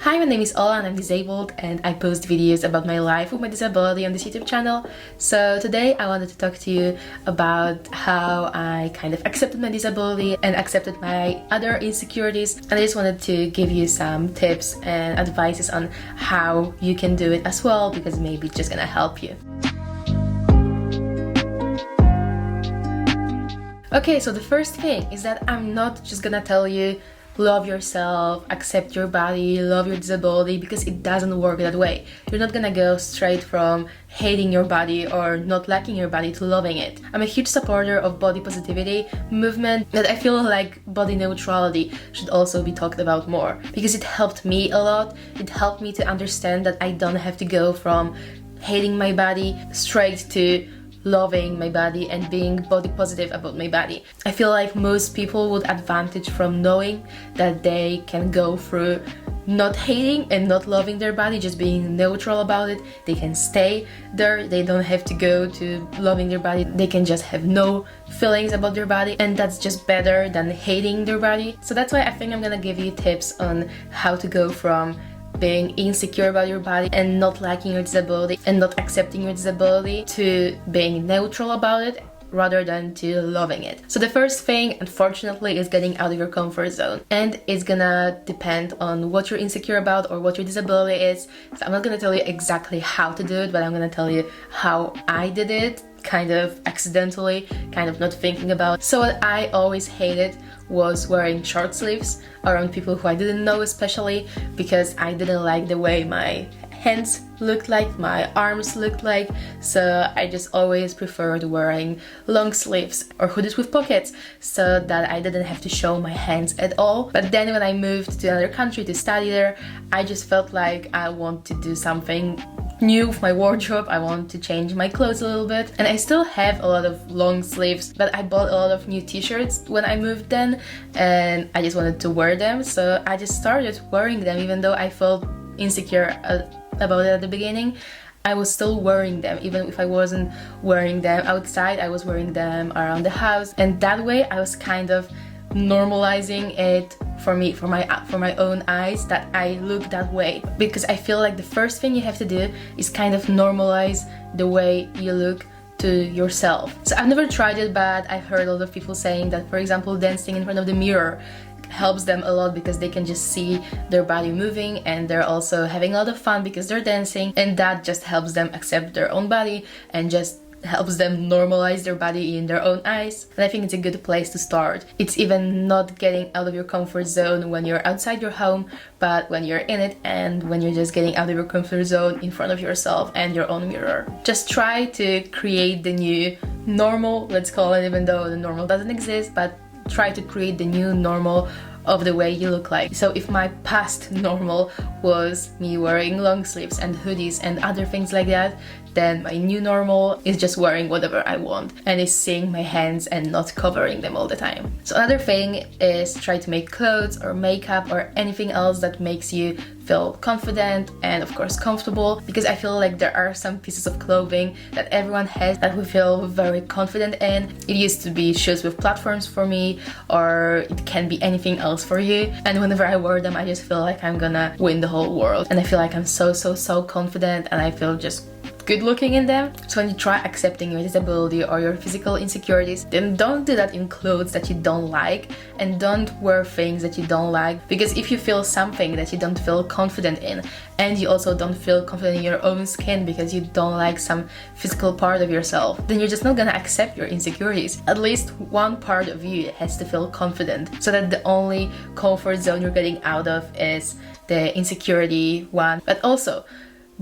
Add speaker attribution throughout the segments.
Speaker 1: Hi, my name is Ola and I'm disabled and I post videos about my life with my disability on this YouTube channel. So today I wanted to talk to you about how I kind of accepted my disability and accepted my other insecurities. And I just wanted to give you some tips and advices on how you can do it as well, because maybe it's just gonna help you. Okay, so the first thing is that I'm not just gonna tell you love yourself, accept your body, love your disability, because it doesn't work that way. You're not gonna go straight from hating your body or not liking your body to loving it. I'm a huge supporter of body positivity movement, but I feel like body neutrality should also be talked about more, because it helped me a lot. It helped me to understand that I don't have to go from hating my body straight to loving my body and being body positive about my body. I feel like most people would advantage from knowing that they can go through not hating and not loving their body, just being neutral about it. They can stay there, they don't have to go to loving their body, they can just have no feelings about their body, and that's just better than hating their body. So that's why I think I'm gonna give you tips on how to go from being insecure about your body and not liking your disability and not accepting your disability to being neutral about it rather than to loving it. So the first thing, unfortunately, is getting out of your comfort zone, and it's gonna depend on what you're insecure about or what your disability is. So I'm not gonna tell you exactly how to do it, but I'm gonna tell you how I did it, kind of accidentally, kind of not thinking about. So what I always hated was wearing short sleeves around people who I didn't know, especially because I didn't like the way my hands looked like, my arms looked like. So I just always preferred wearing long sleeves or hoodies with pockets so that I didn't have to show my hands at all. But then when I moved to another country to study there, I just felt like I want to do something new with my wardrobe. I want to change my clothes a little bit, and I still have a lot of long sleeves, but I bought a lot of new t-shirts when I moved then, and I just wanted to wear them, so I just started wearing them. Even though I felt insecure about it at the beginning, I was still wearing them. Even if I wasn't wearing them outside, I was wearing them around the house, and that way I was kind of normalizing it for me, for my own eyes, that I look that way. Because I feel like the first thing you have to do is kind of normalize the way you look to yourself. So I've never tried it, but I've heard a lot of people saying that, for example, dancing in front of the mirror helps them a lot because they can just see their body moving, and they're also having a lot of fun because they're dancing, and that just helps them accept their own body and just helps them normalize their body in their own eyes. And I think it's a good place to start. It's even not getting out of your comfort zone when you're outside your home, but when you're in it and when you're just getting out of your comfort zone in front of yourself and your own mirror. Just try to create the new normal, let's call it, even though the normal doesn't exist, but try to create the new normal of the way you look like. So if my past normal was me wearing long sleeves and hoodies and other things like that, then my new normal is just wearing whatever I want and is seeing my hands and not covering them all the time. So another thing is try to make clothes or makeup or anything else that makes you feel confident and of course comfortable, because I feel like there are some pieces of clothing that everyone has that we feel very confident in. It used to be shoes with platforms for me, or it can be anything else for you, and whenever I wear them I just feel like I'm gonna win the whole world, and I feel like I'm so confident, and I feel just good looking in them. So when you try accepting your disability or your physical insecurities, then don't do that in clothes that you don't like, and don't wear things that you don't like, because if you feel something that you don't feel confident in, and you also don't feel confident in your own skin because you don't like some physical part of yourself, then you're just not gonna accept your insecurities. At least one part of you has to feel confident, so that the only comfort zone you're getting out of is the insecurity one. But also,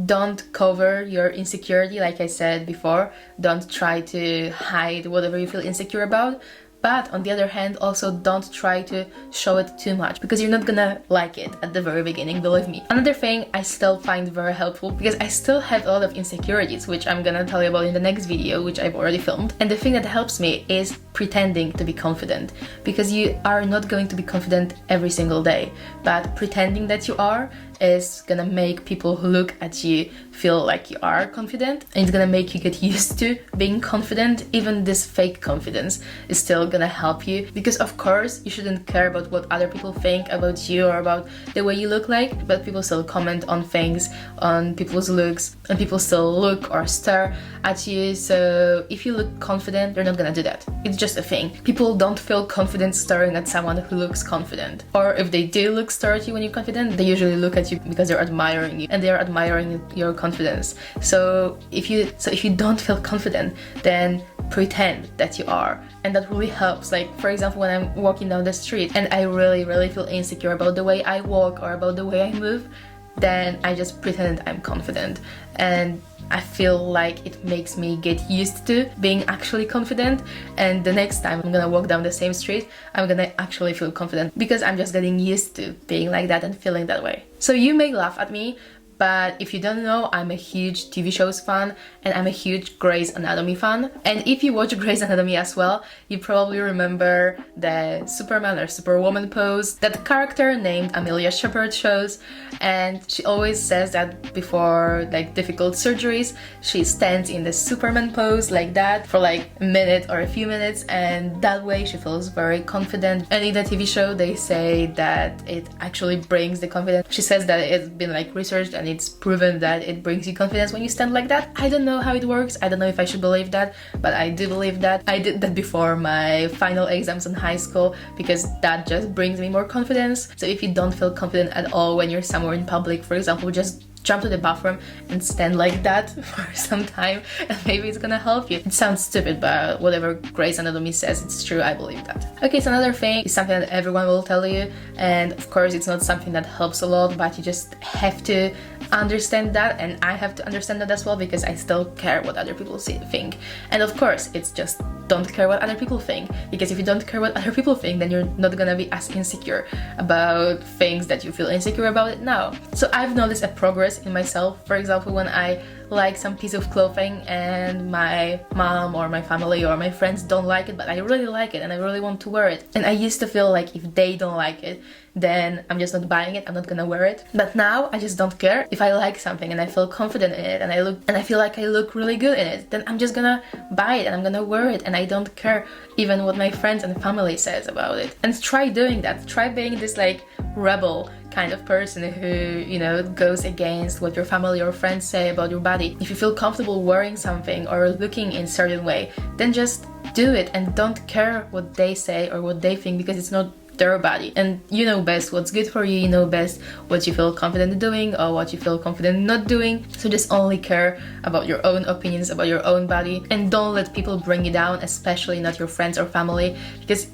Speaker 1: don't cover your insecurity, like I said before. Don't try to hide whatever you feel insecure about. But on the other hand, also don't try to show it too much, because you're not gonna like it at the very beginning, believe me. Another thing I still find very helpful, because I still have a lot of insecurities, which I'm gonna tell you about in the next video, which I've already filmed. And the thing that helps me is pretending to be confident, because you are not going to be confident every single day, but pretending that you are is gonna make people who look at you feel like you are confident, and it's gonna make you get used to being confident. Even this fake confidence is still gonna help you, because of course you shouldn't care about what other people think about you or about the way you look like, but people still comment on things, on people's looks, and people still look or stare at you. So if you look confident, you're not gonna do that. It's just a thing. People don't feel confident staring at someone who looks confident, or if they do look stare at you when you're confident, they usually look at you because they're admiring you and they're admiring your confidence. So if you don't feel confident, then pretend that you are, and that really helps. Like, for example, when I'm walking down the street and I really feel insecure about the way I walk or about the way I move, then I just pretend I'm confident, and I feel like it makes me get used to being actually confident, and the next time I'm gonna walk down the same street, I'm gonna actually feel confident, because I'm just getting used to being like that and feeling that way. So you may laugh at me, but if you don't know, I'm a huge TV shows fan, and I'm a huge Grey's Anatomy fan. And if you watch Grey's Anatomy as well, you probably remember the Superman or Superwoman pose that character named Amelia Shepherd shows. And she always says that before like difficult surgeries, she stands in the Superman pose like that for like a minute or a few minutes, and that way she feels very confident. And in the TV show, they say that it actually brings the confidence. She says that it's been like researched and it's proven that it brings you confidence when you stand like that. I don't know how it works. I don't know if I should believe that, but I do believe that. I did that before my final exams in high school, because that just brings me more confidence. So if you don't feel confident at all when you're somewhere in public, for example, just jump to the bathroom and stand like that for some time, and maybe it's gonna help you. It sounds stupid, but whatever Grey's Anatomy says, it's true. I believe that. Okay, so another thing is something that everyone will tell you, and of course it's not something that helps a lot, but you just have to understand that, and I have to understand that as well, because I still care what other people think. And of course it's just don't care what other people think, because if you don't care what other people think, then you're not gonna be as insecure about things that you feel insecure about it now. So I've noticed a progress in myself. For example, when I like some piece of clothing and my mom or my family or my friends don't like it, but I really like it and I really want to wear it, and I used to feel like if they don't like it, then I'm just not buying it, I'm not gonna wear it. But now I just don't care. If I like something and I feel confident in it, and I feel like I look really good in it, then I'm just gonna buy it and I'm gonna wear it, and I don't care even what my friends and family says about it. And try doing that. Try being this like rebel kind of person who, you know, goes against what your family or friends say about your body. If you feel comfortable wearing something or looking in a certain way, then just do it and don't care what they say or what they think, because it's not their body, and you know best what's good for you. You know best what you feel confident doing or what you feel confident not doing. So just only care about your own opinions about your own body, and don't let people bring you down, especially not your friends or family, because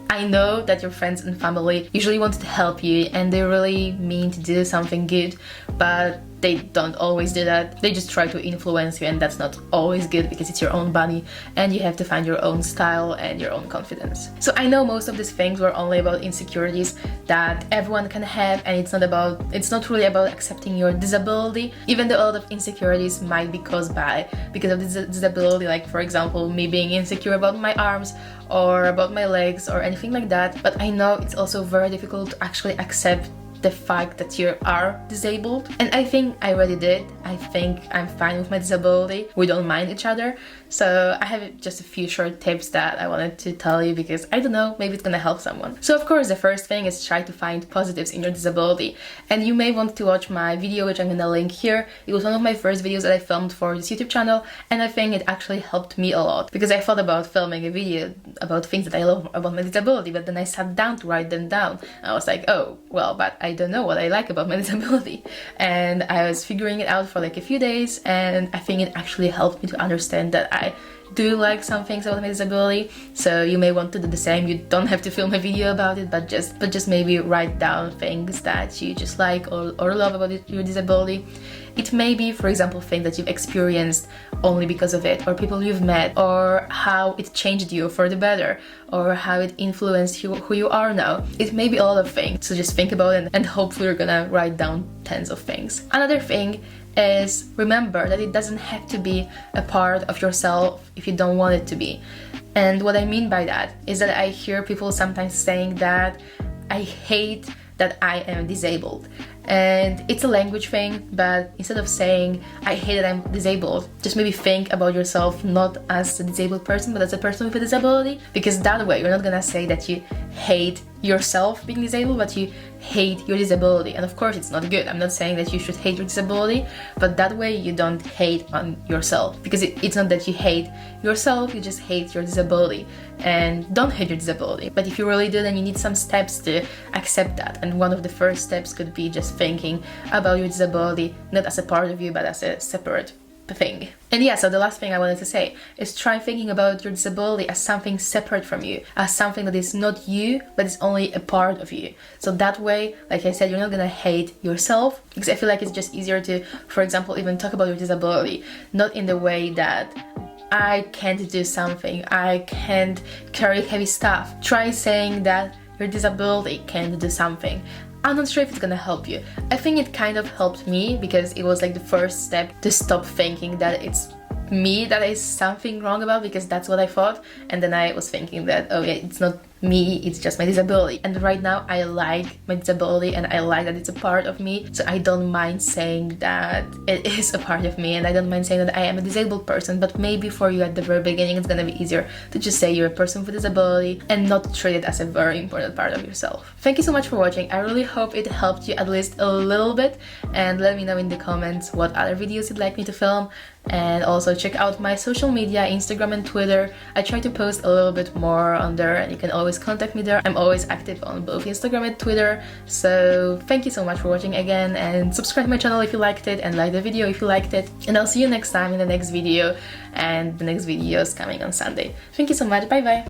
Speaker 1: I know that your friends and family usually want to help you and they really mean to do something good, but they don't always do that. They just try to influence you, and that's not always good, because it's your own body and you have to find your own style and your own confidence. So I know most of these things were only about insecurities that everyone can have, and it's not really about accepting your disability, even though a lot of insecurities might be caused because of this disability, like for example me being insecure about my arms or about my legs or anything like that. But I know it's also very difficult to actually accept the fact that you are disabled, and I think I already did. I think I'm fine with my disability. We don't mind each other. So I have just a few short tips that I wanted to tell you, because I don't know, maybe it's gonna help someone. So of course the first thing is try to find positives in your disability, and you may want to watch my video, which I'm gonna link here. It was one of my first videos that I filmed for this YouTube channel, and I think it actually helped me a lot, because I thought about filming a video about things that I love about my disability, but then I sat down to write them down. I was like, oh well, but I don't know what I like about my disability, and I was figuring it out for like a few days, and I think it actually helped me to understand that I do like some things about my disability. So you may want to do the same. You don't have to film a video about it, but just maybe write down things that you just like or love about your disability. It may be, for example, things that you've experienced only because of it, or people you've met, or how it changed you for the better, or how it influenced you, who you are now. It may be a lot of things, so just think about it, and hopefully you're gonna write down tens of things. Another thing is remember that it doesn't have to be a part of yourself if you don't want it to be. And what I mean by that is that I hear people sometimes saying that I hate that I am disabled. And it's a language thing, but instead of saying I hate that I'm disabled, just maybe think about yourself not as a disabled person, but as a person with a disability, because that way you're not gonna say that you hate yourself being disabled, but you hate your disability. And of course it's not good. I'm not saying that you should hate your disability, but that way you don't hate on yourself, because it's not that you hate yourself, you just hate your disability. And don't hate your disability, but if you really do, then you need some steps to accept that. And one of the first steps could be just thinking about your disability not as a part of you, but as a separate thing. And yeah, so the last thing I wanted to say is try thinking about your disability as something separate from you, as something that is not you, but is only a part of you. So that way, like I said, you're not gonna hate yourself, because I feel like it's just easier to, for example, even talk about your disability, not in the way that I can't do something, I can't carry heavy stuff. Try saying that your disability can't do something. I'm not sure if it's gonna help you. I think it kind of helped me, because it was like the first step to stop thinking that it's me that is something wrong about, because that's what I thought. And then I was thinking that, oh yeah, it's not me, it's just my disability. And right now I like my disability and I like that it's a part of me, so I don't mind saying that it is a part of me, and I don't mind saying that I am a disabled person. But maybe for you at the very beginning it's gonna be easier to just say you're a person with a disability and not treat it as a very important part of yourself. Thank you so much for watching. I really hope it helped you at least a little bit, and let me know in the comments what other videos you'd like me to film. And also check out my social media, Instagram and Twitter. I try to post a little bit more on there, and you can always contact me there. I'm always active on both Instagram and Twitter. So thank you so much for watching again, and subscribe to my channel if you liked it, and like the video if you liked it. And I'll see you next time in the next video, and the next video is coming on Sunday. Thank you so much. Bye bye.